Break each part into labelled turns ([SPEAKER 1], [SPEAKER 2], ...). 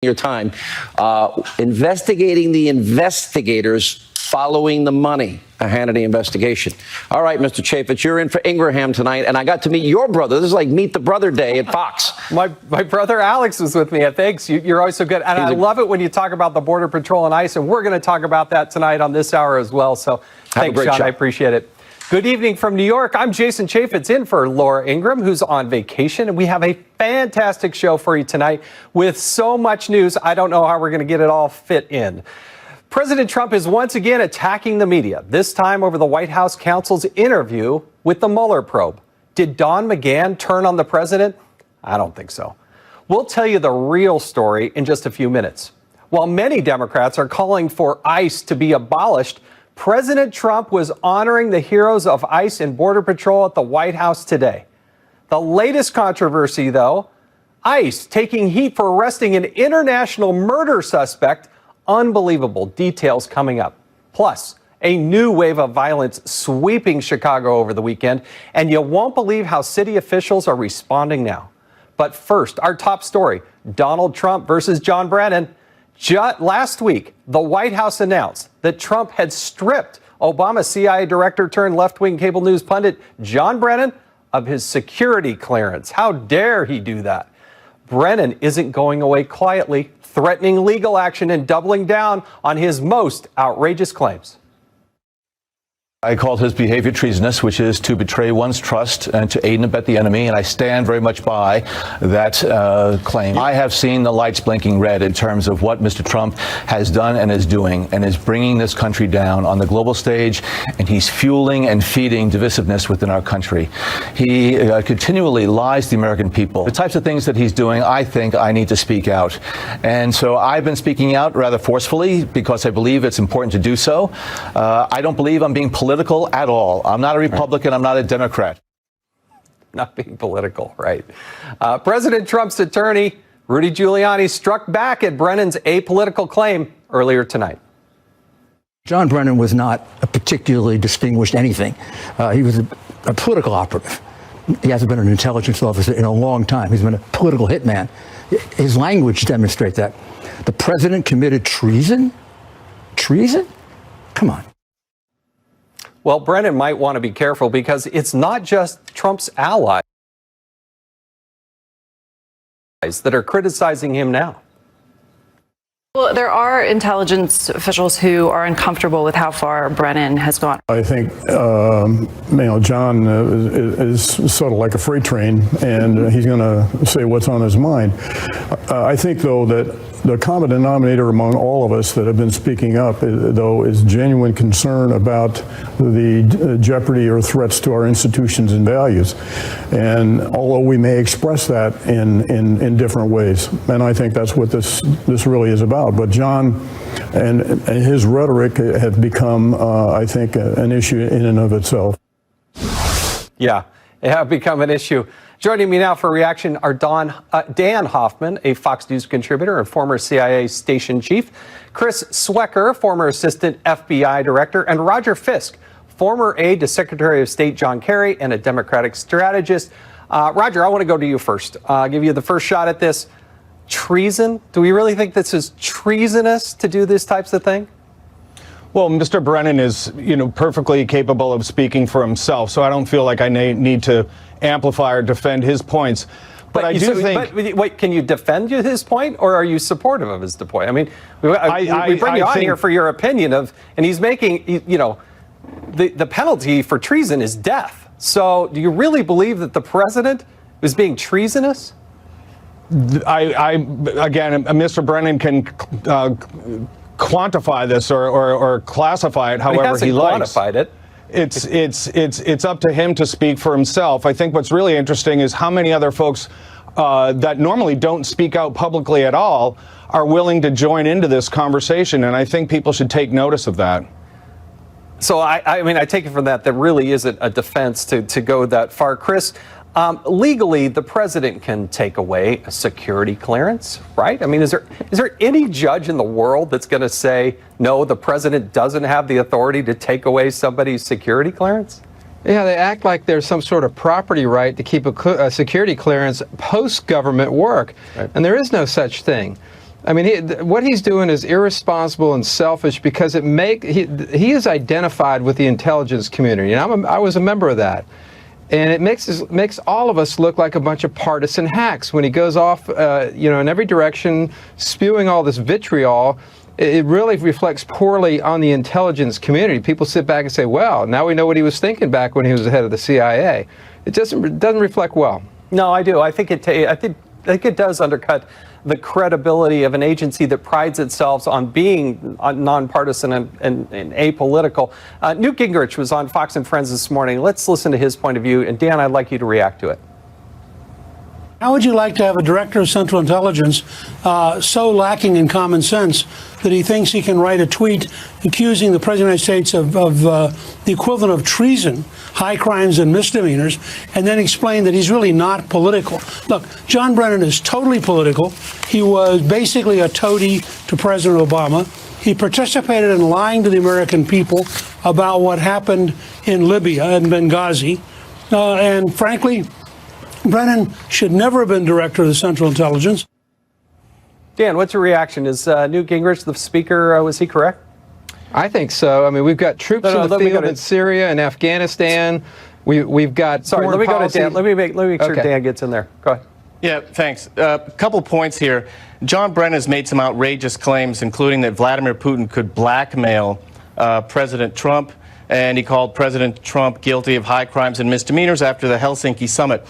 [SPEAKER 1] your time investigating the investigators following the money, a Hannity investigation. All right, Mr. Chaffetz, you're in for Ingraham tonight, and I got to meet your brother. This is like Meet the Brother Day at Fox.
[SPEAKER 2] My brother Alex was with me. Thanks. You're always so good. And I love it when you talk about the Border Patrol and ICE, and we're going to talk about that tonight on this hour as well. So thanks, Sean. I appreciate it. Good evening from New York. I'm Jason Chaffetz in for Laura Ingraham, who's on vacation. And we have a fantastic show for you tonight with so much news. I don't know how we're going to get it all fit in. President Trump is once again attacking the media, this time over the White House counsel's interview with the Mueller probe. Did Don McGahn turn on the president? I don't think so. We'll tell you the real story in just a few minutes. While many Democrats are calling for ICE to be abolished, President Trump was honoring the heroes of ICE and Border Patrol at the White House today. The latest controversy, though, ICE taking heat for arresting an international murder suspect. Unbelievable details coming up. Plus, a new wave of violence sweeping Chicago over the weekend, and you won't believe how city officials are responding now. But first, our top story, Donald Trump versus John Brennan. Last week, the White House announced that Trump had stripped Obama CIA director turned left-wing cable news pundit John Brennan of his security clearance. How dare he do that? Brennan isn't going away quietly, threatening legal action and doubling down on his most outrageous claims.
[SPEAKER 3] I called his behavior treasonous, which is to betray one's trust and to aid and abet the enemy, and I stand very much by that claim. I have seen the lights blinking red in terms of what Mr. Trump has done and is doing, and is bringing this country down on the global stage, and he's fueling and feeding divisiveness within our country. He continually lies to the American people. The types of things that he's doing, I think I need to speak out. And so I've been speaking out rather forcefully because I believe it's important to do so. I don't believe I'm being political at all. I'm not a Republican. I'm not a Democrat.
[SPEAKER 2] Not being political, right? President Trump's attorney, Rudy Giuliani, struck back at Brennan's apolitical claim earlier tonight.
[SPEAKER 4] John Brennan was not a particularly distinguished anything. He was a political operative. He hasn't been an intelligence officer in a long time. He's been a political hitman. His language demonstrates that. The president committed treason? Treason? Come on.
[SPEAKER 2] Well, Brennan might want to be careful because it's not just Trump's allies that are criticizing him now.
[SPEAKER 5] Well, there are intelligence officials who are uncomfortable with how far Brennan has gone.
[SPEAKER 6] I think, John is sort of like a freight train, and he's going to say what's on his mind. I think, though, that the common denominator among all of us that have been speaking up, though, is genuine concern about the jeopardy or threats to our institutions and values. And although we may express that in different ways, and I think that's what this really is about. But John and his rhetoric have become, I think, an issue in and of itself.
[SPEAKER 2] Yeah, it have become an issue. Joining me now for reaction are Dan Hoffman, a Fox News contributor and former CIA station chief, Chris Swecker, former assistant FBI director, and Roger Fisk, former aide to Secretary of State John Kerry and a Democratic strategist. Roger, I want to go to you first. I'll give you the first shot at this. Treason? Do we really think this is treasonous to do these types of thing?
[SPEAKER 7] Well, Mr. Brennan is, perfectly capable of speaking for himself, so I don't feel like I need to amplify or defend his points. But I do think.
[SPEAKER 2] But wait, can you defend his point, or are you supportive of his point? I mean, we bring you on here for your opinion of, and he's making, the penalty for treason is death. So, do you really believe that the president is being treasonous?
[SPEAKER 7] Again, Mr. Brennan can quantify this or classify it however he likes.
[SPEAKER 2] Quantified it.
[SPEAKER 7] It's up to him to speak for himself. I think what's really interesting is how many other folks that normally don't speak out publicly at all are willing to join into this conversation, and I think people should take notice of that.
[SPEAKER 2] So I take it from that there really isn't a defense to go that far. Chris, legally, the president can take away a security clearance, right? I mean, is there any judge in the world that's going to say, no, the president doesn't have the authority to take away somebody's security clearance?
[SPEAKER 8] Yeah, they act like there's some sort of property right to keep a security clearance post-government work, right. And there is no such thing. I mean, what he's doing is irresponsible and selfish because he is identified with the intelligence community, and I was a member of that. And it makes all of us look like a bunch of partisan hacks when he goes off, in every direction, spewing all this vitriol. It really reflects poorly on the intelligence community. People sit back and say, well, now we know what he was thinking back when he was the head of the CIA. It doesn't reflect well.
[SPEAKER 2] No, I do. I think it does undercut the credibility of an agency that prides itself on being nonpartisan and apolitical. Newt Gingrich was on Fox and Friends this morning. Let's listen to his point of view. And Dan, I'd like you to react to it.
[SPEAKER 9] How would you like to have a director of Central Intelligence so lacking in common sense that he thinks he can write a tweet accusing the President of the United States of the equivalent of treason, high crimes and misdemeanors, and then explain that he's really not political? Look, John Brennan is totally political. He was basically a toady to President Obama. He participated in lying to the American people about what happened in Libya and Benghazi. And frankly, Brennan should never have been director of the Central Intelligence.
[SPEAKER 2] Dan, what's your reaction? Is Newt Gingrich, the speaker, was he correct?
[SPEAKER 8] I think so. I mean, we've got troops in the field in Syria and Afghanistan. We've got
[SPEAKER 2] Sorry, let me go to Dan. Let me make sure Dan gets in there. Go ahead.
[SPEAKER 10] Yeah, thanks. A couple points here. John Brennan has made some outrageous claims, including that Vladimir Putin could blackmail President Trump, and he called President Trump guilty of high crimes and misdemeanors after the Helsinki summit.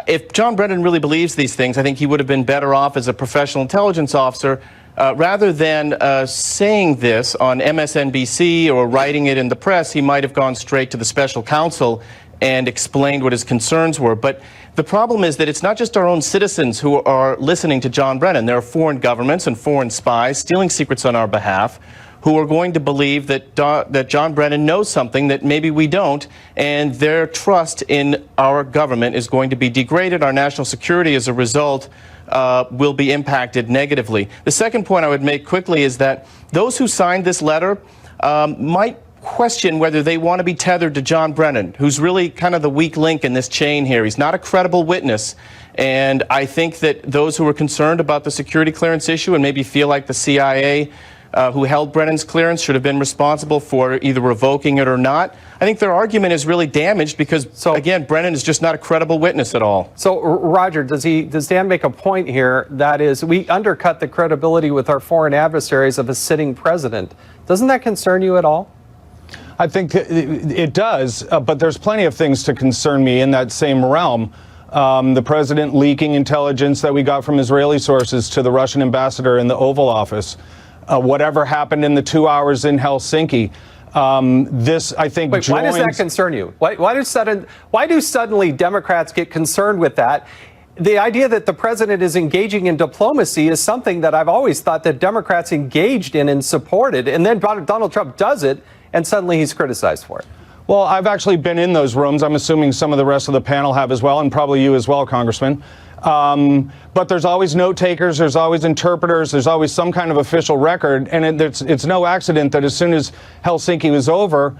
[SPEAKER 10] If John Brennan really believes these things, I think he would have been better off as a professional intelligence officer rather than saying this on MSNBC or writing it in the press. He might have gone straight to the special counsel and explained what his concerns were. But the problem is that it's not just our own citizens who are listening to John Brennan. There are foreign governments and foreign spies stealing secrets on our behalf who are going to believe that John Brennan knows something that maybe we don't, and their trust in our government is going to be degraded. Our national security, as a result, will be impacted negatively. The second point I would make quickly is that those who signed this letter might question whether they want to be tethered to John Brennan, who's really kind of the weak link in this chain here. He's not a credible witness. And I think that those who are concerned about the security clearance issue and maybe feel like the CIA who held Brennan's clearance should have been responsible for either revoking it or not, I think their argument is really damaged because, again, Brennan is just not a credible witness at all.
[SPEAKER 2] So, Roger, does Dan make a point here? That is, we undercut the credibility with our foreign adversaries of a sitting president. Doesn't that concern you at all?
[SPEAKER 7] I think it does, but there's plenty of things to concern me in that same realm. The president leaking intelligence that we got from Israeli sources to the Russian ambassador in the Oval Office. Whatever happened in the 2 hours in Helsinki. This, I think,
[SPEAKER 2] Wait, why does that concern you? Why do suddenly Democrats get concerned with that? The idea that the president is engaging in diplomacy is something that I've always thought that Democrats engaged in and supported, and then Donald Trump does it, and suddenly he's criticized for it.
[SPEAKER 7] Well, I've actually been in those rooms. I'm assuming some of the rest of the panel have as well, and probably you as well, Congressman. But there's always note takers, there's always interpreters, there's always some kind of official record, and it's no accident that as soon as Helsinki was over,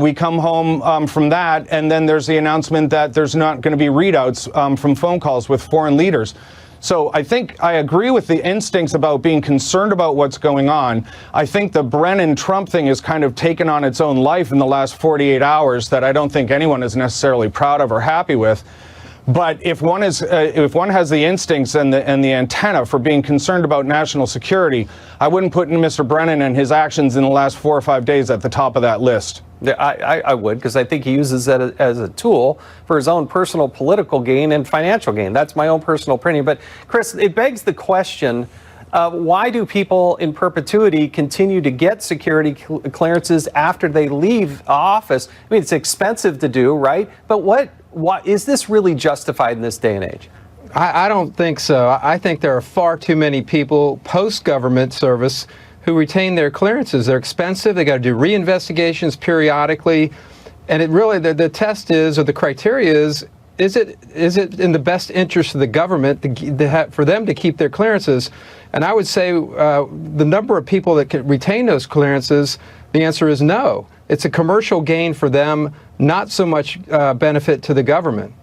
[SPEAKER 7] we come home from that, and then there's the announcement that there's not going to be readouts from phone calls with foreign leaders. So I think I agree with the instincts about being concerned about what's going on. I think the Brennan-Trump thing has kind of taken on its own life in the last 48 hours that I don't think anyone is necessarily proud of or happy with. But if one has the instincts and the antenna for being concerned about national security, I wouldn't put Mr. Brennan and his actions in the last 4 or 5 days at the top of that list.
[SPEAKER 2] Yeah, I would, because I think he uses it as a tool for his own personal political gain and financial gain. That's my own personal opinion. But Chris, it begs the question, why do people in perpetuity continue to get security clearances after they leave office? I mean, it's expensive to do, right? But what is this really justified in this day and age?
[SPEAKER 8] I don't think so. I think there are far too many people post-government service who retain their clearances. They're expensive. They got to do reinvestigations periodically. And it really, the test is, or the criteria is it in the best interest of the government for them to keep their clearances? And I would say the number of people that can retain those clearances, the answer is no. It's a commercial gain for them, not so much benefit to the government.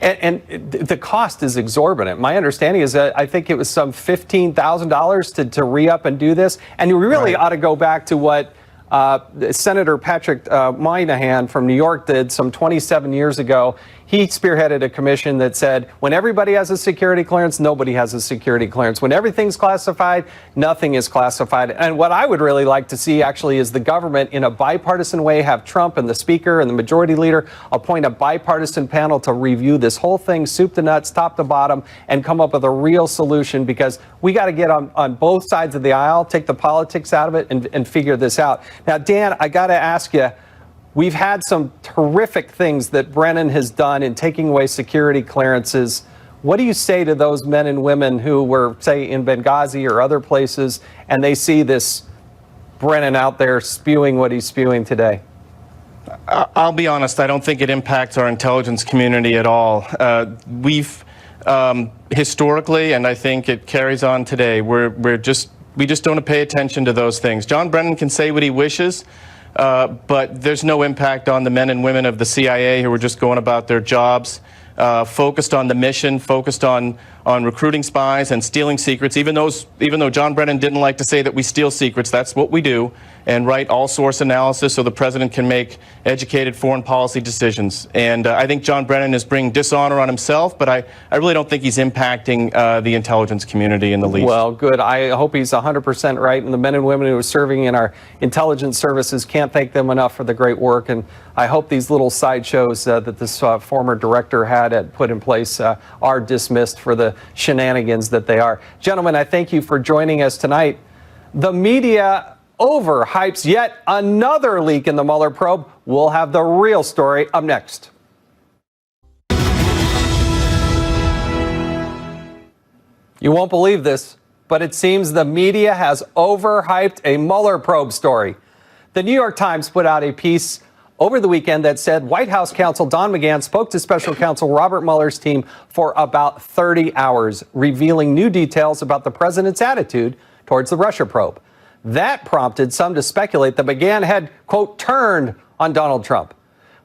[SPEAKER 2] And the cost is exorbitant. My understanding is that I think it was some $15,000 to re-up and do this. And we really ought to go back to what Senator Patrick Moynihan from New York did some 27 years ago. He spearheaded a commission that said when everybody has a security clearance, nobody has a security clearance. When everything's classified, nothing is classified. And what I would really like to see actually is the government in a bipartisan way have Trump and the Speaker and the Majority Leader appoint a bipartisan panel to review this whole thing, soup to nuts, top to bottom, and come up with a real solution, because we got to get on both sides of the aisle, take the politics out of it, and figure this out. Now, Dan, I got to ask you, we've had some terrific things that Brennan has done in taking away security clearances. What do you say to those men and women who were, say, in Benghazi or other places, and they see this Brennan out there spewing what he's spewing today?
[SPEAKER 10] I'll be honest, I don't think it impacts our intelligence community at all. We've historically, and I think it carries on today, we just don't pay attention to those things. John Brennan can say what he wishes, but there's no impact on the men and women of the CIA who are just going about their jobs, focused on the mission, focused on recruiting spies and stealing secrets. Even though John Brennan didn't like to say that we steal secrets, that's what we do, and write all source analysis so the president can make educated foreign policy decisions. And I think John Brennan is bringing dishonor on himself, but I really don't think he's impacting the intelligence community in the least.
[SPEAKER 2] Well, good. I hope he's 100% right, and the men and women who are serving in our intelligence services can't thank them enough for the great work. And I hope these little sideshows that this former director had put in place are dismissed for the shenanigans that they are. Gentlemen, I thank you for joining us tonight. The media overhypes yet another leak in the Mueller probe. We'll have the real story up next. You won't believe this, but it seems the media has overhyped a Mueller probe story. The New York Times put out a piece over the weekend that said White House counsel Don McGahn spoke to special counsel Robert Mueller's team for about 30 hours, revealing new details about the president's attitude towards the Russia probe. That prompted some to speculate that McGahn had, quote, turned on Donald Trump.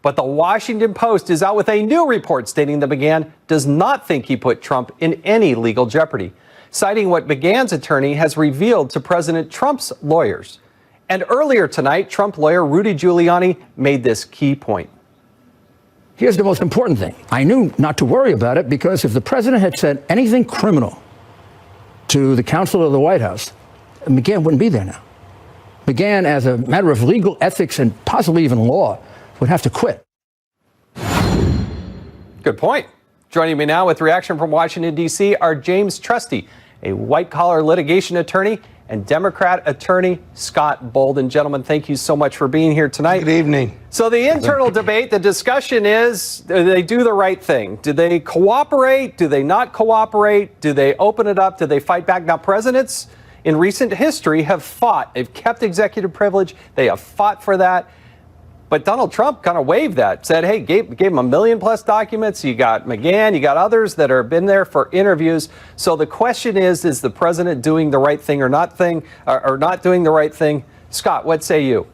[SPEAKER 2] But the Washington Post is out with a new report stating that McGahn does not think he put Trump in any legal jeopardy, citing what McGahn's attorney has revealed to President Trump's lawyers. And earlier tonight, Trump lawyer Rudy Giuliani made this key point.
[SPEAKER 4] Here's the most important thing. I knew not to worry about it because if the president had said anything criminal to the counsel of the White House, McGahn wouldn't be there now. McGahn, as a matter of legal ethics and possibly even law, would have to quit.
[SPEAKER 2] Good point. Joining me now with reaction from Washington, D.C. are James Trusty, a white-collar litigation attorney, and Democrat attorney Scott Bolden. Gentlemen, thank you so much for being here tonight.
[SPEAKER 11] Good evening.
[SPEAKER 2] So the internal debate, the discussion is, do they do the right thing? Do they cooperate? Do they not cooperate? Do they open it up? Do they fight back? Now, presidents in recent history have fought. They've kept executive privilege. They have fought for that. But Donald Trump kind of waived that, said, hey, gave him 1 million plus documents. You got McGahn, you got others that have been there for interviews. So the question is the president doing the right thing or not doing the right thing? Scott, what say you?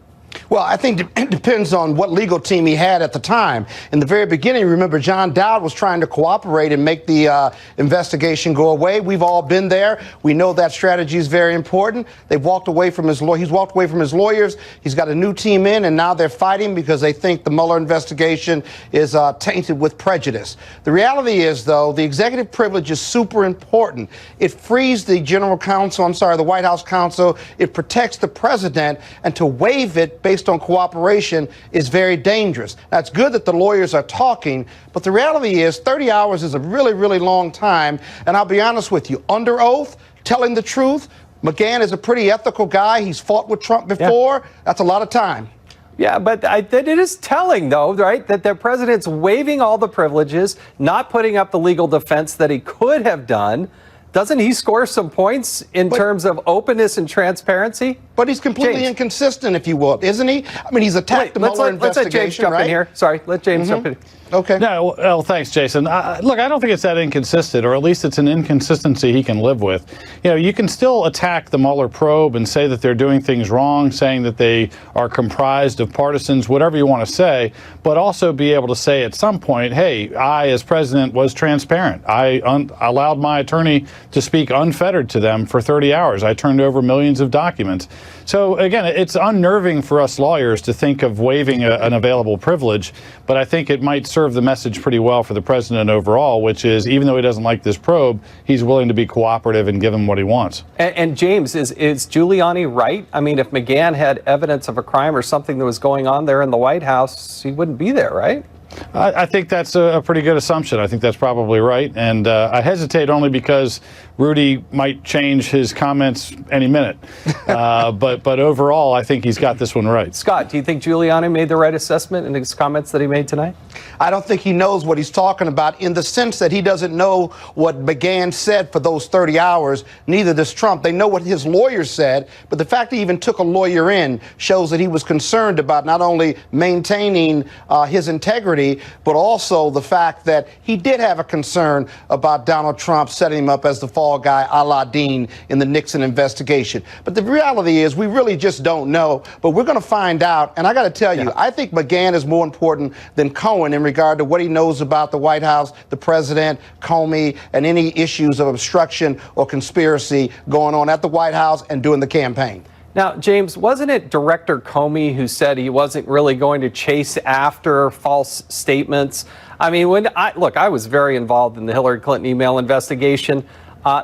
[SPEAKER 11] Well, I think it depends on what legal team he had at the time. In the very beginning, remember, John Dowd was trying to cooperate and make the investigation go away. We've all been there. We know that strategy is very important. They've walked away from his lawyer. He's walked away from his lawyers. He's got a new team in, and now they're fighting because they think the Mueller investigation is tainted with prejudice. The reality is, though, the executive privilege is super important. It frees the the White House counsel. It protects the president, and to waive it based on cooperation is very dangerous. Now, it's good that the lawyers are talking, but the reality is 30 hours is a really, really long time. And I'll be honest with you, under oath, telling the truth, McGahn is a pretty ethical guy. He's fought with Trump before. Yeah. That's a lot of time.
[SPEAKER 2] Yeah, but it is telling, though, right, that the president's waiving all the privileges, not putting up the legal defense that he could have done. doesn't he score some points in terms of openness and transparency?
[SPEAKER 11] But he's completely inconsistent, if you will, isn't he? I mean, he's attacked the Mueller investigation,
[SPEAKER 2] let's let James jump in here. Sorry, let James jump in.
[SPEAKER 11] Okay.
[SPEAKER 12] No, well, thanks, Jason. Look, I don't think it's that inconsistent, or at least it's an inconsistency he can live with. You know, you can still attack the Mueller probe and say that they're doing things wrong, saying that they are comprised of partisans, whatever you want to say, but also be able to say at some point, hey, I, as president, was transparent. I allowed my attorney to speak unfettered to them for 30 hours. I turned over millions of documents. So, again, it's unnerving for us lawyers to think of waiving an available privilege, but I think it might serve the message pretty well for the president overall, which is, even though he doesn't like this probe, he's willing to be cooperative and give him what he wants.
[SPEAKER 2] And James, is Giuliani right? I mean, if McGahn had evidence of a crime or something that was going on there in the White House, he wouldn't be there, right?
[SPEAKER 12] I think that's a pretty good assumption. I think that's probably right. And I hesitate only because Rudy might change his comments any minute. But overall, I think he's got this one right.
[SPEAKER 2] Scott, do you think Giuliani made the right assessment in his comments that he made tonight?
[SPEAKER 11] I don't think he knows what he's talking about, in the sense that he doesn't know what McGahn said for those 30 hours. Neither does Trump. They know what his lawyer said, but the fact he even took a lawyer in shows that he was concerned about not only maintaining his integrity, but also the fact that he did have a concern about Donald Trump setting him up as the fall guy, a la Dean, in the Nixon investigation. But the reality is, we really just don't know, but we're going to find out. And I got to tell you, I think McGahn is more important than Cohen in regard to what he knows about the White House, the president, Comey, and any issues of obstruction or conspiracy going on at the White House and during the campaign.
[SPEAKER 2] Now, James, wasn't it Director Comey who said he wasn't really going to chase after false statements? I mean, I was very involved in the Hillary Clinton email investigation.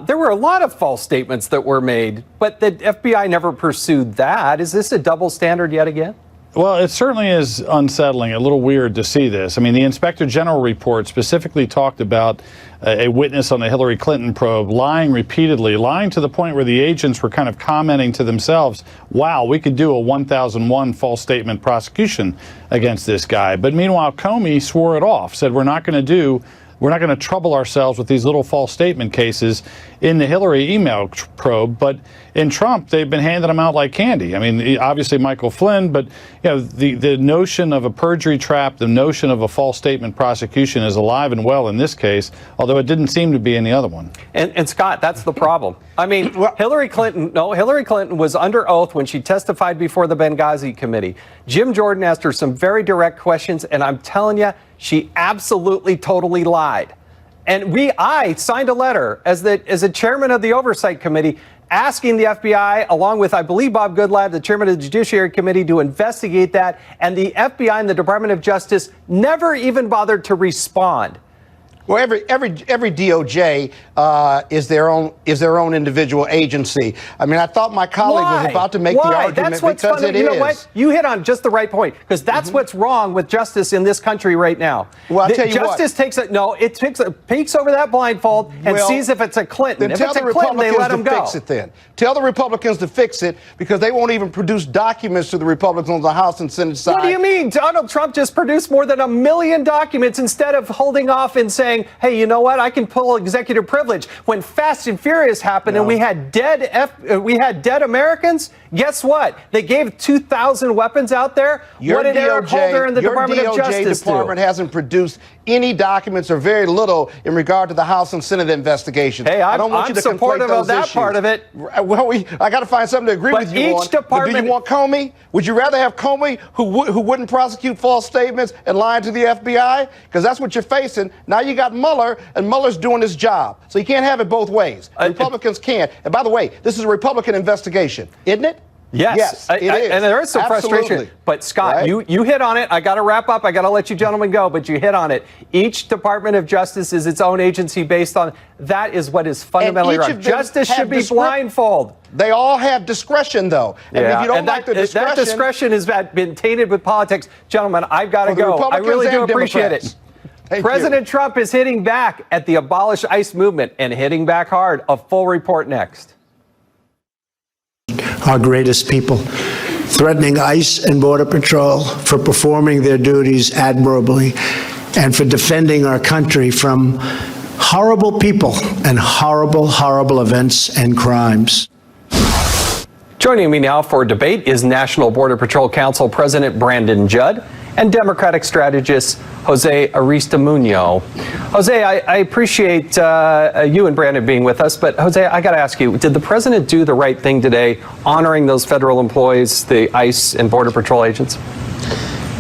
[SPEAKER 2] There were a lot of false statements that were made, but the FBI never pursued that. Is this a double standard yet again?
[SPEAKER 12] Well, it certainly is unsettling, a little weird to see this. I mean, the Inspector General report specifically talked about a witness on the Hillary Clinton probe lying repeatedly, lying to the point where the agents were kind of commenting to themselves, wow, we could do a 1001 false statement prosecution against this guy. But meanwhile, Comey swore it off, said we're not going to trouble ourselves with these little false statement cases in the Hillary email probe. But in Trump, they've been handing them out like candy. I mean, obviously Michael Flynn, but the notion of a perjury trap, the notion of a false statement prosecution is alive and well in this case, although it didn't seem to be in the other one.
[SPEAKER 2] And Scott, that's the problem. I mean, Hillary Clinton was under oath when she testified before the Benghazi committee. Jim Jordan asked her some very direct questions, and I'm telling you, she absolutely, totally lied. And I signed a letter as a chairman of the Oversight Committee asking the FBI, along with, I believe, Bob Goodlatte, the chairman of the Judiciary Committee, to investigate that. And the FBI and the Department of Justice never even bothered to respond.
[SPEAKER 11] Well, every DOJ is their own individual agency. I mean, I thought my colleague was about to make the argument
[SPEAKER 2] that's what's
[SPEAKER 11] because
[SPEAKER 2] funny.
[SPEAKER 11] it
[SPEAKER 2] you
[SPEAKER 11] is.
[SPEAKER 2] Know what? You hit on just the right point, because that's what's wrong with justice in this country right now.
[SPEAKER 11] Well, I'll tell you
[SPEAKER 2] justice peeks over that blindfold and sees if it's a Clinton.
[SPEAKER 11] Then
[SPEAKER 2] if
[SPEAKER 11] tell
[SPEAKER 2] it's
[SPEAKER 11] the
[SPEAKER 2] a Clinton, they
[SPEAKER 11] Republicans
[SPEAKER 2] let
[SPEAKER 11] to
[SPEAKER 2] him go.
[SPEAKER 11] fix it. Then tell the Republicans to fix it, because they won't even produce documents to the Republicans on the House and Senate side.
[SPEAKER 2] What do you mean? Donald Trump just produced more than 1 million documents instead of holding off and saying, hey, you know what? I can pull executive privilege. When Fast and Furious happened and we had dead Americans, guess what? They gave 2,000 weapons out there. What did Eric Holder and the Department of Justice do?
[SPEAKER 11] Your DOJ department hasn't produced any documents, or very little, in regard to the House and Senate investigations.
[SPEAKER 2] Hey,
[SPEAKER 11] I don't want you to
[SPEAKER 2] supportive
[SPEAKER 11] conflate
[SPEAKER 2] of that
[SPEAKER 11] issues.
[SPEAKER 2] Part of it.
[SPEAKER 11] Well, I got to find something to agree with you on. But do you want Comey? Would you rather have Comey, who wouldn't prosecute false statements and lying to the FBI? Because that's what you're facing. Now you got Mueller, and Mueller's doing his job. So you can't have it both ways. Republicans can't. And by the way, this is a Republican investigation, isn't it?
[SPEAKER 2] Yes,
[SPEAKER 11] it is.
[SPEAKER 2] And there is some frustration. But Scott, right? you hit on it. I got to wrap up. I got to let you gentlemen go, but you hit on it. Each Department of Justice is its own agency based on, that is what is fundamentally wrong. Justice should be blindfold.
[SPEAKER 11] They all have discretion, though. And if you don't like the discretion...
[SPEAKER 2] That discretion has been tainted with politics. Gentlemen, I've got to go. I really do appreciate it. President Trump is hitting back at the Abolish ICE movement, and hitting back hard. A full report next.
[SPEAKER 13] Our greatest people, threatening ICE and Border Patrol for performing their duties admirably and for defending our country from horrible people and horrible, horrible events and crimes.
[SPEAKER 2] Joining me now for debate is National Border Patrol Council President Brandon Judd and Democratic strategist Jose Aristimuño. Jose, I appreciate you and Brandon being with us, but Jose, I got to ask you, did the president do the right thing today, honoring those federal employees, the ICE and Border Patrol agents?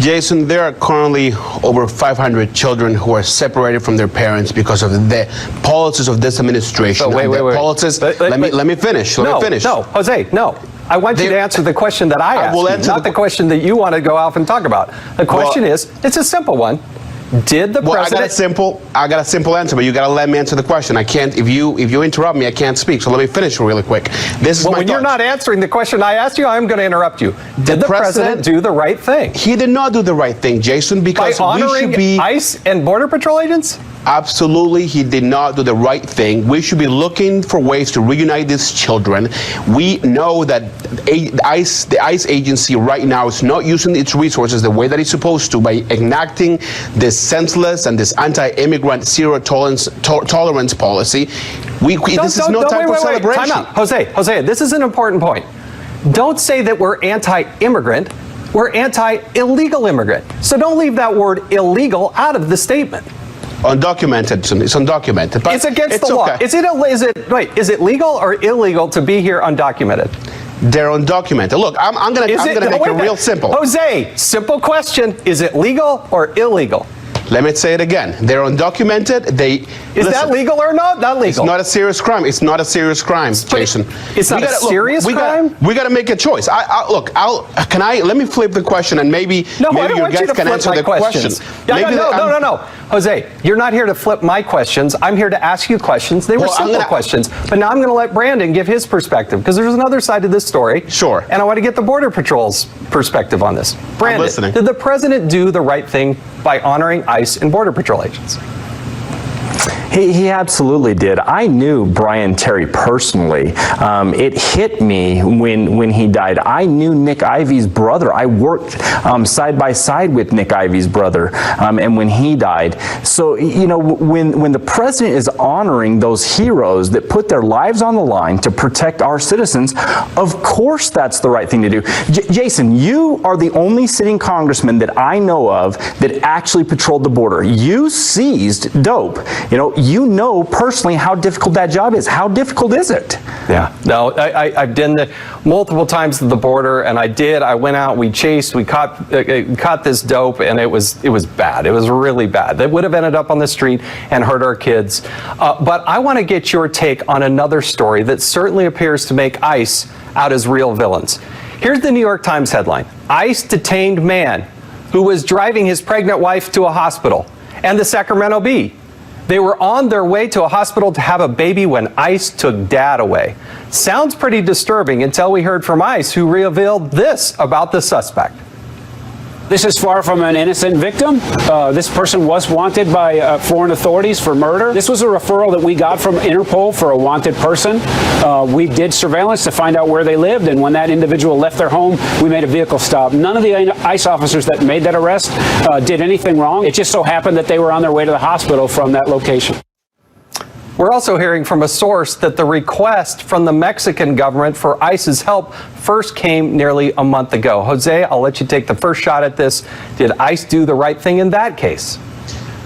[SPEAKER 14] Jason, there are currently over 500 children who are separated from their parents because of the policies of this administration.
[SPEAKER 2] So wait.
[SPEAKER 14] Policies, let me finish.
[SPEAKER 2] No, Jose, no. I want you to answer the question that I asked you, not the question that you want to go off and talk about. The question is, it's a simple one. Did the president?
[SPEAKER 14] I got a simple answer, but you got to let me answer the question. I can't. If you interrupt me, I can't speak. So let me finish really quick.
[SPEAKER 2] When you're not answering the question I asked you, I'm going to interrupt you. Did the president do the right thing?
[SPEAKER 14] He did not do the right thing, Jason, because
[SPEAKER 2] by honoring
[SPEAKER 14] we should be
[SPEAKER 2] ICE and Border Patrol agents.
[SPEAKER 14] Absolutely, he did not do the right thing. We should be looking for ways to reunite these children. We know that the ICE agency right now is not using its resources the way that it's supposed to by enacting this senseless and this anti-immigrant zero tolerance policy. This is no time for celebration.
[SPEAKER 2] Time out. Jose, this is an important point. Don't say that we're anti-immigrant. We're anti-illegal immigrant. So don't leave that word illegal out of the statement.
[SPEAKER 14] Undocumented. It's undocumented. But
[SPEAKER 2] it's against the law.
[SPEAKER 14] Okay.
[SPEAKER 2] Is it legal or illegal to be here undocumented?
[SPEAKER 14] They're undocumented. Look, I'm going to make it real simple.
[SPEAKER 2] Jose, simple question. Is it legal or illegal?
[SPEAKER 14] Let me say it again. They're undocumented.
[SPEAKER 2] Is that legal or not? Not legal.
[SPEAKER 14] It's not a serious crime. It's not a serious crime, Jason.
[SPEAKER 2] It's not a serious crime?
[SPEAKER 14] We got to make a choice. Let me flip the question and maybe your guest can answer the question.
[SPEAKER 2] No. Jose, you're not here to flip my questions. I'm here to ask you questions. They were simple questions. But now I'm going to let Brandon give his perspective because there's another side to this story.
[SPEAKER 14] Sure.
[SPEAKER 2] And I want to get the Border Patrol's perspective on this. Brandon,
[SPEAKER 14] I'm listening.
[SPEAKER 2] Did the president do the right thing by honoring ICE and Border Patrol agents?
[SPEAKER 15] He absolutely did. I knew Brian Terry personally. It hit me when he died. I knew Nick Ivy's brother. I worked side by side with Nick Ivy's brother, and when he died. So, when the president is honoring those heroes that put their lives on the line to protect our citizens, of course that's the right thing to do. Jason, you are the only sitting congressman that I know of that actually patrolled the border. You seized dope. You know personally how difficult that job is. How difficult is it?
[SPEAKER 2] Yeah. No, I've done multiple times at the border, and I went out, we chased, we caught this dope, and it was bad. It was really bad. That would have ended up on the street and hurt our kids. But I want to get your take on another story that certainly appears to make ICE out as real villains. Here's the New York Times headline. ICE detained man who was driving his pregnant wife to a hospital. And the Sacramento Bee. They were on their way to a hospital to have a baby when ICE took dad away. Sounds pretty disturbing until we heard from ICE, who revealed this about the suspect.
[SPEAKER 16] This is far from an innocent victim. This person was wanted by foreign authorities for murder. This was a referral that we got from Interpol for a wanted person. We did surveillance to find out where they lived, and when that individual left their home, we made a vehicle stop. None of the ICE officers that made that arrest did anything wrong. It just so happened that they were on their way to the hospital from that location.
[SPEAKER 2] We're also hearing from a source that the request from the Mexican government for ICE's help first came nearly a month ago. Jose, I'll let you take the first shot at this. Did ICE do the right thing in that case?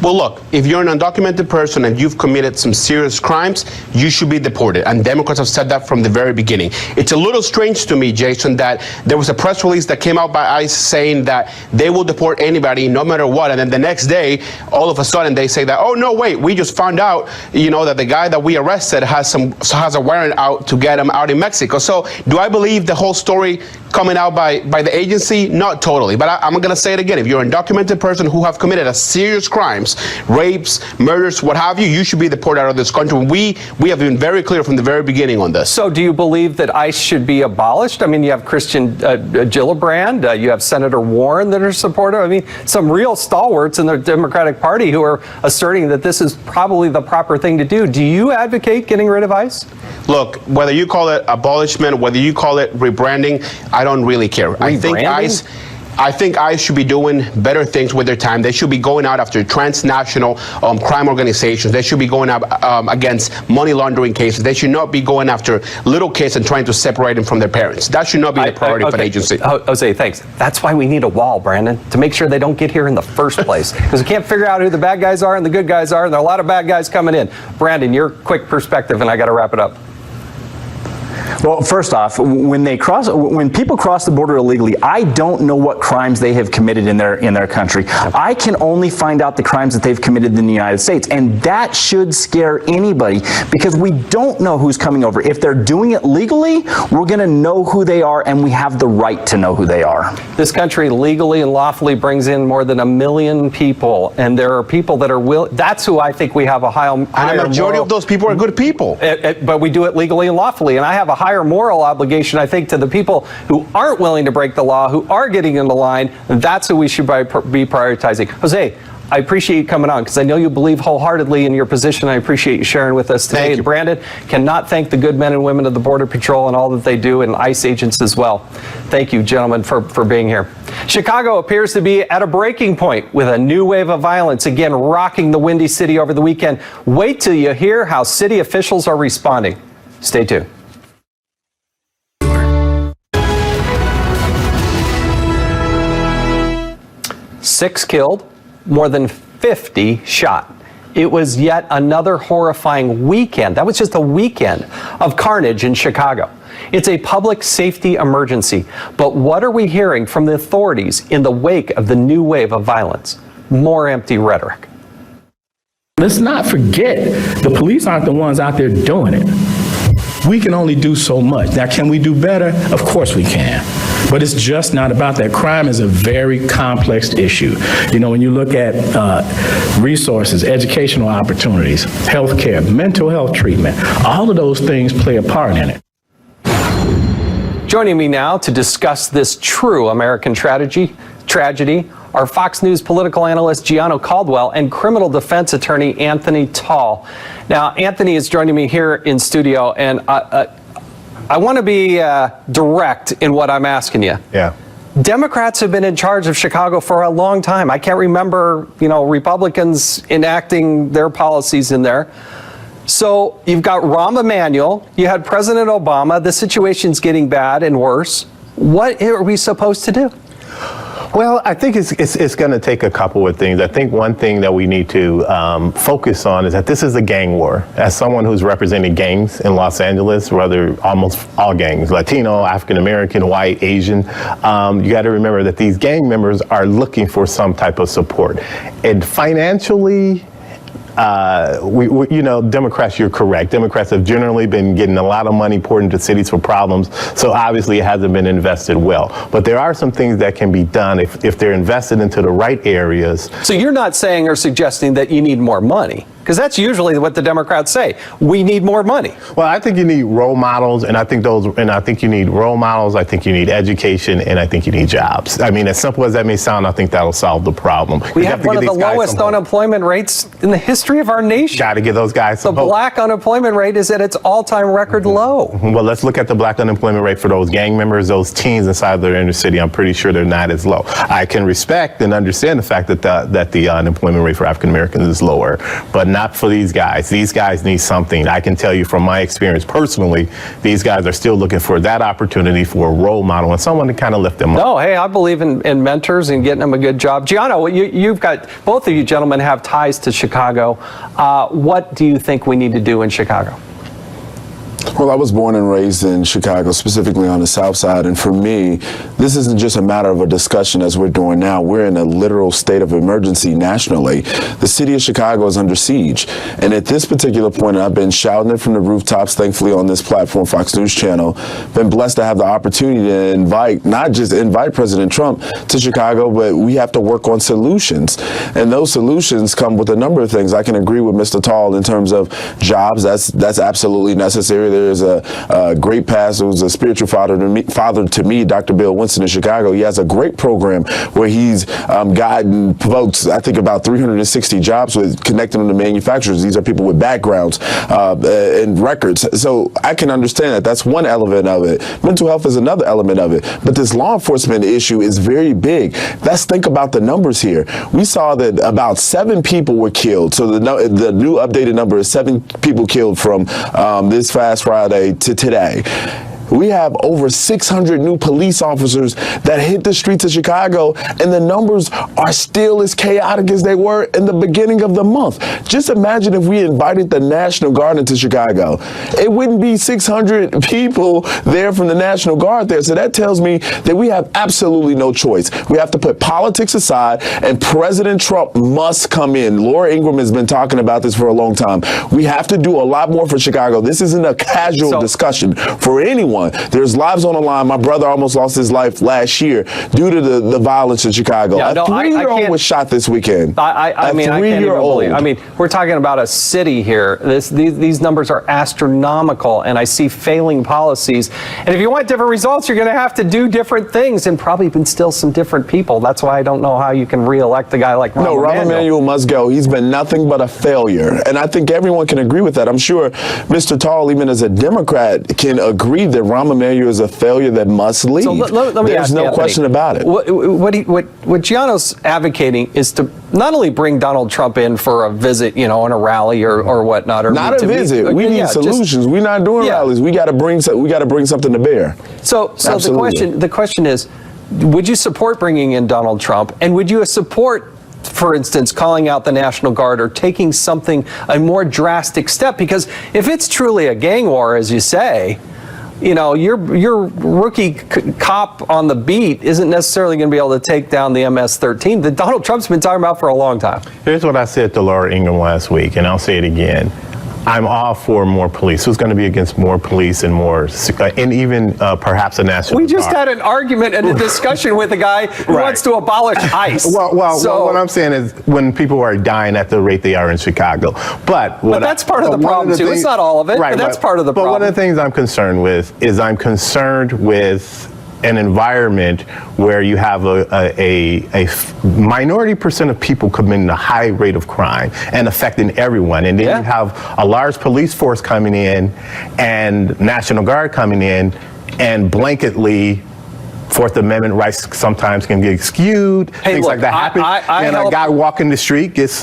[SPEAKER 14] Well, look, if you're an undocumented person and you've committed some serious crimes, you should be deported. And Democrats have said that from the very beginning. It's a little strange to me, Jason, that there was a press release that came out by ICE saying that they will deport anybody no matter what. And then the next day, all of a sudden, they say that, oh, no, wait, we just found out, that the guy that we arrested has a warrant out to get him out in Mexico. So do I believe the whole story coming out by the agency? Not totally. But I'm going to say it again. If you're an undocumented person who have committed a serious crimes, rapes, murders, what have you, you should be deported out of this country. We have been very clear from the very beginning on this.
[SPEAKER 2] So do you believe that ICE should be abolished? I mean, you have Christian Gillibrand, you have Senator Warren that are supportive. I mean, some real stalwarts in the Democratic Party who are asserting that this is probably the proper thing to do. Do you advocate getting rid of ICE?
[SPEAKER 14] Look, whether you call it abolishment, whether you call it rebranding, I don't really care. I think ICE... I think ICE should be doing better things with their time. They should be going out after transnational crime organizations. They should be going up against money laundering cases. They should not be going after little kids and trying to separate them from their parents. That should not be the priority for the agency.
[SPEAKER 2] Jose, thanks. That's why we need a wall, Brandon, to make sure they don't get here in the first place. Because we can't figure out who the bad guys are and the good guys are, and there are a lot of bad guys coming in. Brandon, your quick perspective, and I got to wrap it up.
[SPEAKER 15] Well, first off, when people cross the border illegally, I don't know what crimes they have committed in their country. I can only find out the crimes that they've committed in the United States, and that should scare anybody because we don't know who's coming over. If they're doing it legally, we're going to know who they are, and we have the right to know who they are.
[SPEAKER 2] This country legally and lawfully brings in more than 1 million people, and there are people that are willing. That's who I think we have a higher
[SPEAKER 14] and the majority of those people are good people.
[SPEAKER 2] But we do it legally and lawfully, and I have a higher moral obligation, I think, to the people who aren't willing to break the law, who are getting in the line. That's who we should be prioritizing. Jose, I appreciate you coming on because I know you believe wholeheartedly in your position. I appreciate you sharing with us today. And Brandon, cannot thank the good men and women of the Border Patrol and all that they do, and ICE agents as well. Thank you, gentlemen, for being here. Chicago appears to be at a breaking point with a new wave of violence again rocking the Windy City over the weekend. Wait till you hear how city officials are responding. Stay tuned. 6 killed, more than 50 shot. It was yet another horrifying weekend. That was just a weekend of carnage in Chicago. It's a public safety emergency. But what are we hearing from the authorities in the wake of the new wave of violence? More empty rhetoric.
[SPEAKER 17] Let's not forget, the police aren't the ones out there doing it. We can only do so much. Now, can we do better? Of course we can. But it's just not about that. Crime is a very complex issue. You know, when you look at resources, educational opportunities, healthcare, mental health treatment, all of those things play a part in it.
[SPEAKER 2] Joining me now to discuss this true American tragedy are Fox News political analyst Gianno Caldwell and criminal defense attorney Anthony Tall. Now, Anthony is joining me here in studio, and I want to be direct in what I'm asking you.
[SPEAKER 7] Yeah.
[SPEAKER 2] Democrats have been in charge of Chicago for a long time. I can't remember, Republicans enacting their policies in there. So you've got Rahm Emanuel, you had President Obama, the situation's getting bad and worse. What are we supposed to do?
[SPEAKER 18] Well, I think it's going to take a couple of things. I think one thing that we need to focus on is that this is a gang war. As someone who's represented gangs in Los Angeles, rather almost all gangs, Latino, African American, white, Asian, you got to remember that these gang members are looking for some type of support. And financially, Democrats, you're correct. Democrats have generally been getting a lot of money poured into cities for problems, so obviously it hasn't been invested well. But there are some things that can be done if they're invested into the right areas.
[SPEAKER 2] So you're not saying or suggesting that you need more money? Because that's usually what the Democrats say. We need more money.
[SPEAKER 18] Well, I think you need role models, and I think you need role models. I think you need education, and I think you need jobs. I mean, as simple as that may sound, I think that'll solve the problem.
[SPEAKER 2] We have one of the lowest unemployment rates in the history of our nation.
[SPEAKER 18] Got to give those guys some hope.
[SPEAKER 2] The black unemployment rate is at its all-time record low.
[SPEAKER 18] Well, let's look at the black unemployment rate for those gang members, those teens inside their inner city. I'm pretty sure they're not as low. I can respect and understand the fact that the unemployment rate for African Americans is lower, but not for these guys. These guys need something. I can tell you from my experience personally, these guys are still looking for that opportunity for a role model and someone to kind of lift them up.
[SPEAKER 2] No, hey, I believe in mentors and getting them a good job. Gianno, you've got, both of you gentlemen have ties to Chicago. What do you think we need to do in Chicago?
[SPEAKER 19] Well, I was born and raised in Chicago, specifically on the South Side, and for me, this isn't just a matter of a discussion as we're doing now. We're in a literal state of emergency nationally. The city of Chicago is under siege, and at this particular point, and I've been shouting it from the rooftops, thankfully on this platform, Fox News Channel, been blessed to have the opportunity to not just invite President Trump to Chicago, but we have to work on solutions, and those solutions come with a number of things. I can agree with Mr. Tall in terms of jobs. That's absolutely necessary. pastor. There's a great pastor who's a spiritual father to me, Dr. Bill Winston in Chicago. He has a great program where he's gotten folks, I think about 360 jobs with connecting them to manufacturers. These are people with backgrounds and records. So I can understand that. That's one element of it. Mental health is another element of it. But this law enforcement issue is very big. Let's think about the numbers here. We saw that about 7 people were killed. So the new updated number is 7 people killed from this past Friday to today. We have over 600 new police officers that hit the streets of Chicago, and the numbers are still as chaotic as they were in the beginning of the month. Just imagine if we invited the National Guard into Chicago. It wouldn't be 600 people there from the National Guard there. So that tells me that we have absolutely no choice. We have to put politics aside, and President Trump must come in. Laura Ingraham has been talking about this for a long time. We have to do a lot more for Chicago. This isn't a casual discussion for anyone. There's lives on the line. My brother almost lost his life last year due to the violence in Chicago.
[SPEAKER 2] Yeah,
[SPEAKER 19] a 3-year-old was shot this weekend.
[SPEAKER 2] I mean, I can't even believe. I mean, we're talking about a city here. These numbers are astronomical, and I see failing policies. And if you want different results, you're going to have to do different things and probably instill some different people. That's why I don't know how you can re-elect a guy like Rahm Emanuel.
[SPEAKER 19] No, Rahm Emanuel must go. He's been nothing but a failure. And I think everyone can agree with that. I'm sure Mr. Tall, even as a Democrat, can agree that Rahm Emanuel is a failure that must leave.
[SPEAKER 2] So let me
[SPEAKER 19] There's
[SPEAKER 2] ask
[SPEAKER 19] no
[SPEAKER 2] Anthony,
[SPEAKER 19] question about it.
[SPEAKER 2] What Gianno's advocating is to not only bring Donald Trump in for a visit, on a rally or whatnot, or
[SPEAKER 19] not a visit. We need solutions. We're not doing rallies. We got to bring something to bear.
[SPEAKER 2] So the question is, would you support bringing in Donald Trump, and would you support, for instance, calling out the National Guard or taking a more drastic step? Because if it's truly a gang war, as you say, your rookie cop on the beat isn't necessarily going to be able to take down the MS-13 that Donald Trump's been talking about for a long time.
[SPEAKER 18] Here's what I said to Laura Ingraham last week, and I'll say it again. I'm all for more police. Who's going to be against more police and more, and even perhaps a National Guard?
[SPEAKER 2] We just had an argument and a discussion with a guy who wants to abolish ICE.
[SPEAKER 18] Well, what I'm saying is when people are dying at the rate they are in Chicago. But
[SPEAKER 2] that's part of the problem, too. It's not all of it, but that's part of the problem.
[SPEAKER 18] But one of the things I'm concerned with is an environment where you have a minority percent of people committing a high rate of crime and affecting everyone. And then you have a large police force coming in and National Guard coming in and blanketly Fourth Amendment rights sometimes can get skewed. Things like that happen. And a guy walking the street gets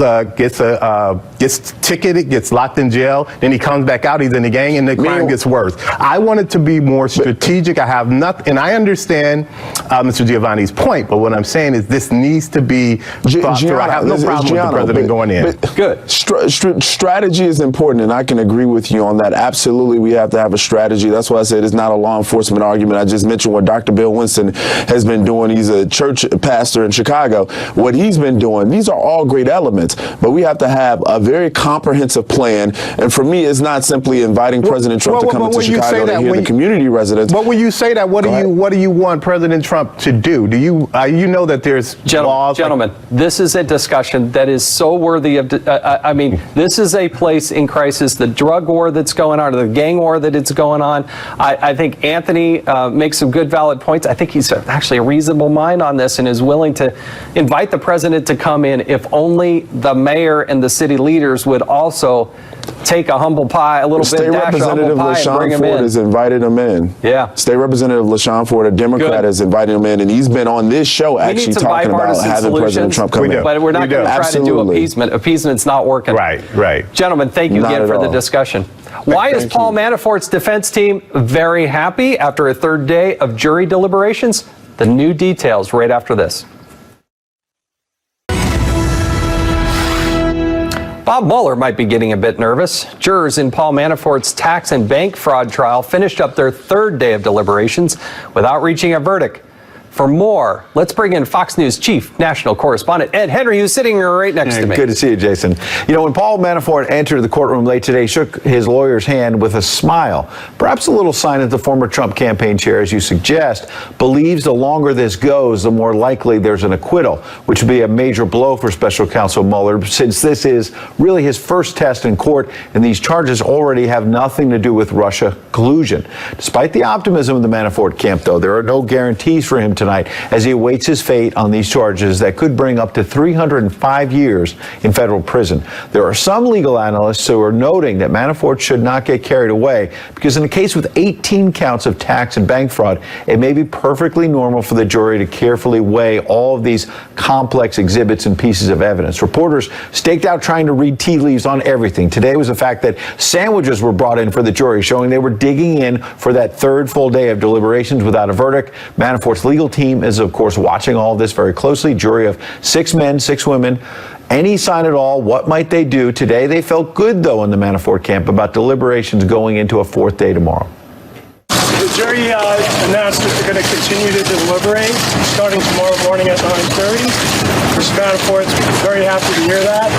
[SPEAKER 18] ticketed, gets locked in jail. Then he comes back out. He's in the gang, and the crime gets worse. I want it to be more strategic. I have nothing, and I understand Mr. Giovanni's point. But what I'm saying is this needs to be thought through. I have no problem with the president going in.
[SPEAKER 19] Good. Strategy is important, and I can agree with you on that. Absolutely, we have to have a strategy. That's why I said it's not a law enforcement argument. I just mentioned what Dr. Bill Winston has been doing. He's a church pastor in Chicago. What he's been doing, these are all great elements, but we have to have a very comprehensive plan. And for me, it's not simply inviting President Trump to come into Chicago to hear the community residents.
[SPEAKER 18] But when you say that, what do you want President Trump to do? Do you know that there's laws?
[SPEAKER 2] Gentlemen, this is a discussion that is so worthy of. This is a place in crisis. The drug war that's going on, or the gang war that it's going on. I think Anthony makes some good, valid points. I think he's actually a reasonable mind on this and is willing to invite the president to come in if only the mayor and the city leaders would also take a humble pie, a little bit, dash a humble pie and bring him in. State Representative LaShawn Ford has invited him in.
[SPEAKER 19] Yeah. State Representative LaShawn Ford, a Democrat, has invited him in, and he's been on this show actually talking about having President Trump come in.
[SPEAKER 2] But we're not going to try to do appeasement. Appeasement's not working.
[SPEAKER 18] Right.
[SPEAKER 2] Gentlemen, thank you again for the discussion. Why is Paul Manafort's defense team very happy after a third day of jury deliberations? The new details right after this. Bob Mueller might be getting a bit nervous. Jurors in Paul Manafort's tax and bank fraud trial finished up their third day of deliberations without reaching a verdict. For more, let's bring in Fox News Chief National Correspondent Ed Henry, who's sitting right next to me.
[SPEAKER 20] Good to see you, Jason. You know, when Paul Manafort entered the courtroom late today, he shook his lawyer's hand with a smile. Perhaps a little sign that the former Trump campaign chair, as you suggest, believes the longer this goes, the more likely there's an acquittal, which would be a major blow for Special Counsel Mueller, since this is really his first test in court, and these charges already have nothing to do with Russia collusion. Despite the optimism of the Manafort camp, though, there are no guarantees for him tonight as he awaits his fate on these charges that could bring up to 305 years in federal prison. There are some legal analysts who are noting that Manafort should not get carried away because in a case with 18 counts of tax and bank fraud, it may be perfectly normal for the jury to carefully weigh all of these complex exhibits and pieces of evidence. Reporters staked out trying to read tea leaves on everything. Today was the fact that sandwiches were brought in for the jury, showing they were digging in for that third full day of deliberations without a verdict. Manafort's legal team is, of course, watching all this very closely. Jury of 6 men, 6 women. Any sign at all? What might they do? Today, they felt good, though, in the Manafort camp about deliberations going into a 4th day tomorrow.
[SPEAKER 21] The jury announced that they're going to continue to deliberate starting tomorrow morning at 9:30. Mr. Manafort's very happy to hear that,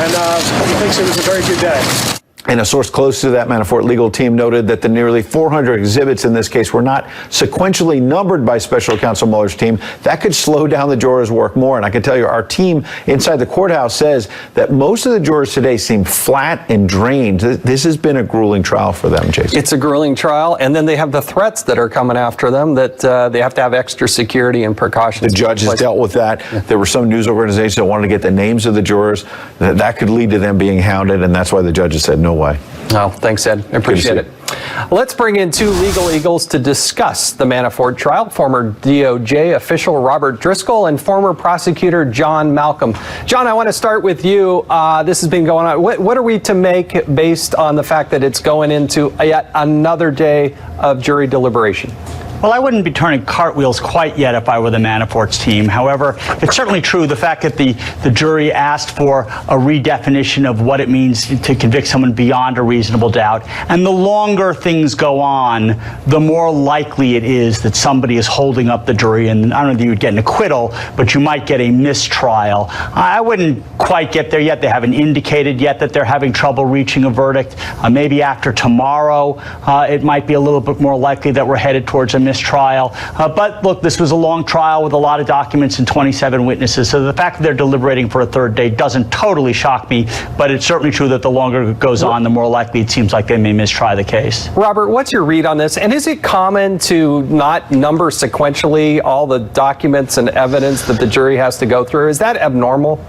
[SPEAKER 21] and he thinks it was a very good day.
[SPEAKER 20] And a source close to that Manafort legal team noted that the nearly 400 exhibits in this case were not sequentially numbered by Special Counsel Mueller's team. That could slow down the jurors' work more. And I can tell you, our team inside the courthouse says that most of the jurors today seem flat and drained. This has been a grueling trial for them, Jason.
[SPEAKER 2] It's a grueling trial, and then they have the threats that are coming after them that they have to have extra security and precautions.
[SPEAKER 20] The judge has dealt with that. Yeah. There were some news organizations that wanted to get the names of the jurors. That could lead to them being hounded, and that's why the judge has said no way.
[SPEAKER 2] Oh, thanks, Ed. I appreciate it. Let's bring in 2 legal eagles to discuss the Manafort trial. Former DOJ official Robert Driscoll and former prosecutor John Malcolm. John, I want to start with you. This has been going on. What are we to make based on the fact that it's going into yet another day of jury deliberation?
[SPEAKER 22] Well, I wouldn't be turning cartwheels quite yet if I were the Manafort's team. However, it's certainly true the fact that the jury asked for a redefinition of what it means to convict someone beyond a reasonable doubt. And the longer things go on, the more likely it is that somebody is holding up the jury. And I don't know if you would get an acquittal, but you might get a mistrial. I wouldn't quite get there yet. They haven't indicated yet that they're having trouble reaching a verdict. Maybe after tomorrow, it might be a little bit more likely that we're headed towards a mistrial. But look, this was a long trial with a lot of documents and 27 witnesses. So the fact that they're deliberating for a 3rd day doesn't totally shock me, but it's certainly true that the longer it goes on, the more likely it seems like they may mistry the case.
[SPEAKER 2] Robert, what's your read on this? And is it common to not number sequentially all the documents and evidence that the jury has to go through? Is that abnormal?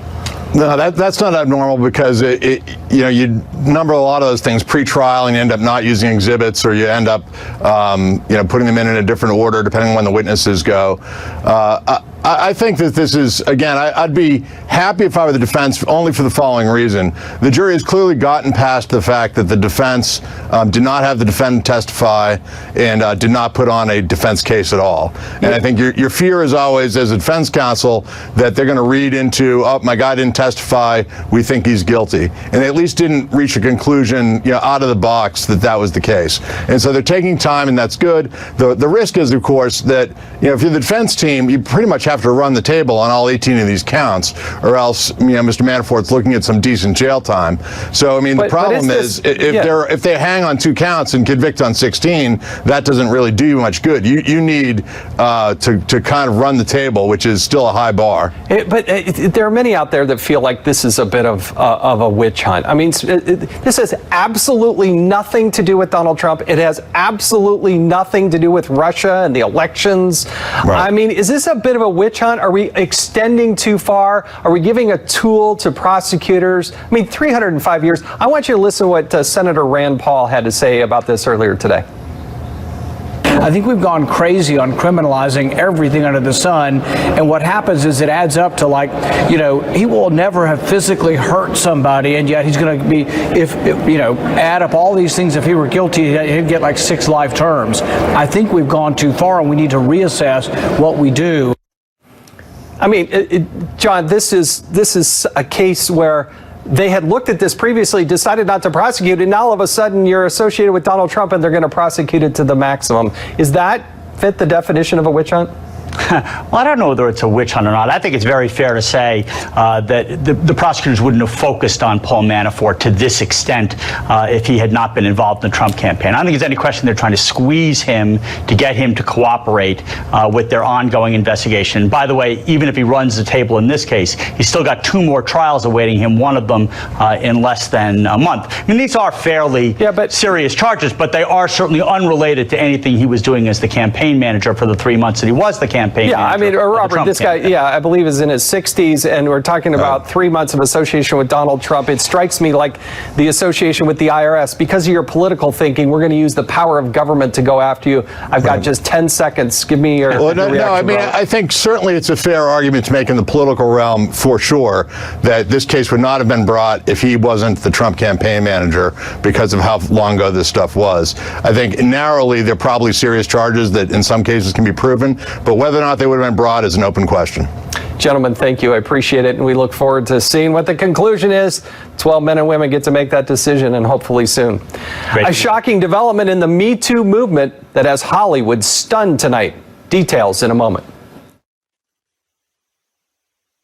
[SPEAKER 7] No, that's not abnormal because you number a lot of those things pre-trial and you end up not using exhibits, or you end up putting them in a different order depending on when the witnesses go. I think that this is, again, I'd be happy if I were the defense only for the following reason. The jury has clearly gotten past the fact that the defense did not have the defendant testify and did not put on a defense case at all. And I think your fear is always, as a defense counsel, that they're going to read into, oh, my guy didn't testify, we think he's guilty. And they at least didn't reach a conclusion out of the box that that was the case. And so they're taking time, and that's good. The risk is, of course, that if you're the defense team, you pretty much have to run the table on all 18 of these counts, or else Mr. Manafort's looking at some decent jail time. So I mean, the problem is if they hang on 2 counts and convict on 16, that doesn't really do you much good. You need to kind of run the table, which is still a high bar.
[SPEAKER 2] But there are many out there that feel like this is a bit of a witch hunt. I mean, this has absolutely nothing to do with Donald Trump. It has absolutely nothing to do with Russia and the elections. Right. I mean, is this a bit of a witch hunt? Are we extending too far? Are we giving a tool to prosecutors? I mean, 305 years. I want you to listen to what Senator Rand Paul had to say about this earlier today.
[SPEAKER 23] I think we've gone crazy on criminalizing everything under the sun, and what happens is it adds up to, like, he will never have physically hurt somebody, and yet he's going to be, add up all these things. If he were guilty, he'd get like 6 life terms. I think we've gone too far, and we need to reassess what we do.
[SPEAKER 2] I mean, John, this is a case where they had looked at this previously, decided not to prosecute, and now all of a sudden you're associated with Donald Trump and they're going to prosecute it to the maximum. Is that fit the definition of a witch hunt?
[SPEAKER 22] Well, I don't know whether it's a witch hunt or not. I think it's very fair to say that the prosecutors wouldn't have focused on Paul Manafort to this extent if he had not been involved in the Trump campaign. I don't think there's any question they're trying to squeeze him to get him to cooperate with their ongoing investigation. And by the way, even if he runs the table in this case, he's still got 2 more trials awaiting him, one of them in less than a month. I mean, these are fairly serious charges, but they are certainly unrelated to anything he was doing as the campaign manager for the 3 months that he was the campaign manager.
[SPEAKER 2] I mean, Robert, this guy, I believe is in his 60s, and we're talking about 3 months of association with Donald Trump. It strikes me like the association with the IRS. Because of your political thinking, we're going to use the power of government to go after you. I've got just 10 seconds. Give me your reaction.
[SPEAKER 1] No, I mean, I think certainly it's a fair argument to make in the political realm for sure that this case would not have been brought if he wasn't the Trump campaign manager because of how long ago this stuff was. I think narrowly there are probably serious charges that in some cases can be proven, but whether or not they would have been brought is an open question.
[SPEAKER 2] Gentlemen, thank you. I appreciate it, and we look forward to seeing what the conclusion is. 12 men and women get to make that decision, and hopefully soon. A shocking development in the Me Too movement that has Hollywood stunned tonight. Details in a moment.